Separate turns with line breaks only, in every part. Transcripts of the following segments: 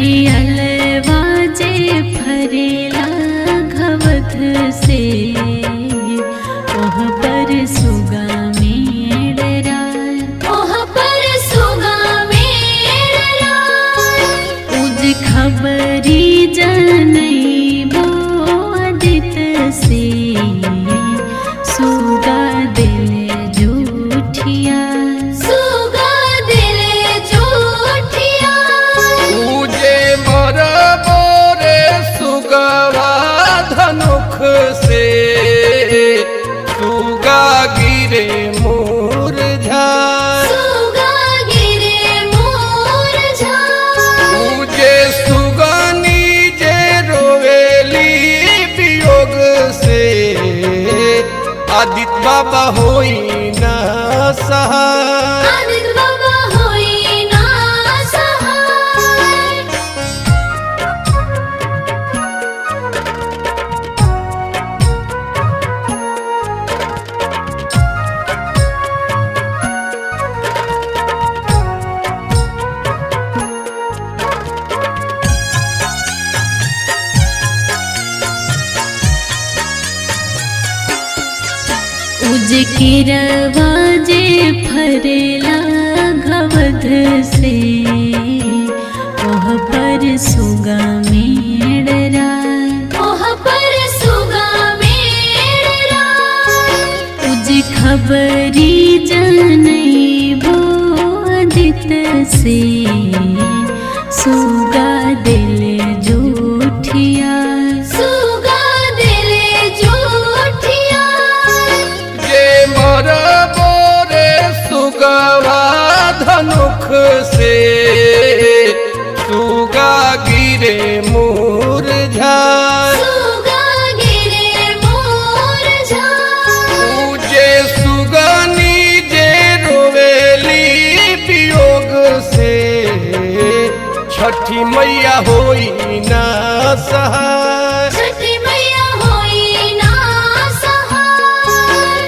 नरियलवा जे फरेला घवध से ओह पर सुगा मेड़रा ओह पर सुगा मेड़रा उज खबरी जनई बो आदित से सुगा दिल जूठिया सुगा दिल जूठिया
पूजे मर बोरे सुगवा धनुख से सुगा गिरे मुरझाए
सुगा गिरे मुरझाए
पूजे सुगनी जे रोवेली वियोग से आदित्य बाबा होई ना सहाय
आदित्य बाबा होई ना सहाय उज किरवा जे फरेला घवध से ओह पर सुगा मेड़रा ओह पर सुगा मेड़रा उज खबरी जनई बो आदित से सुगा दिल जूठिया सुगा दिल जूठिया
जे मर बोरे सुगवा धनुख से सुगा गिरे मुरझाए
सुगा गिरे मुरझाए
पूजे सुगनी जे रोवेली वियोग से छठी मैया होई ना सहाय
छठी मैया होई ना सहाय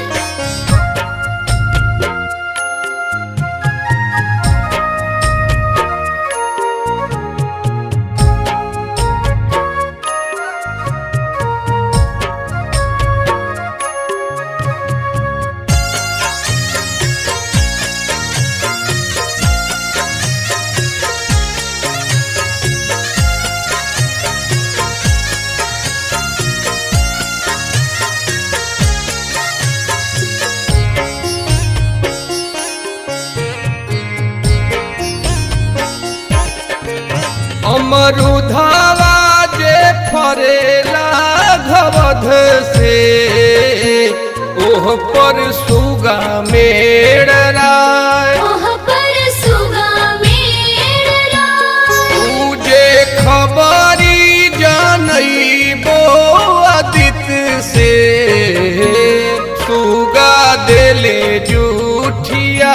अमरुधावा जे फरेला घवध से ओह पर सुगा मेड़रा
ओह पर सुगा मेड़रा
पूजे खबरी जनई बो आदित्य से सुगा दिले जूठिया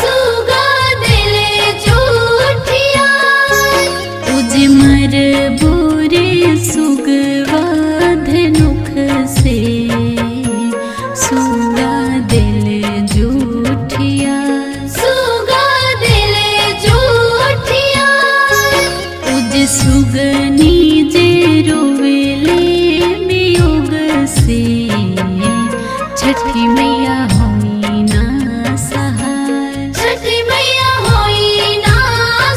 सुगा दिल जूठिया उज मर बोरे सुगवा धनुख से सुगा दिल जूठिया सुगा दिल जूठिया उज सुगनी जे रोवेले वियोग से छठी मैया होई ना सहाय छठी मैया होई ना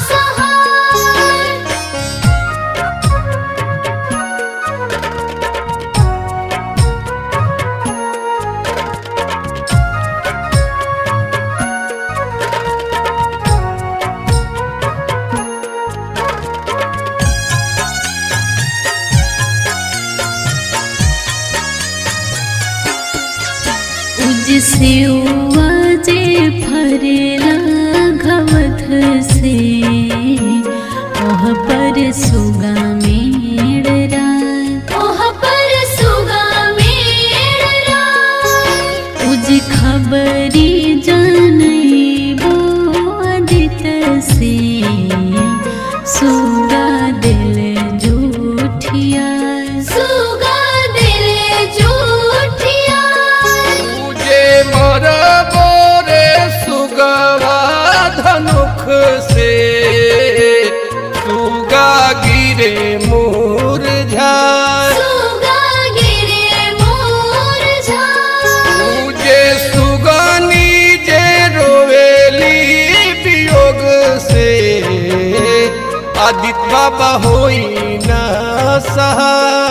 सहाय उज सेवा जे फरेला घवध से ओह पर सुगा मेड़रा ओह पर सुगा मेड़रा उज खबरी जनई बो आदित से सुगा दिल जूठिया सुगा दिल जूठिया
पूजे मर बोरे सुगवा धनुख से सुगा आदित्य बाबा होई ना सहाय।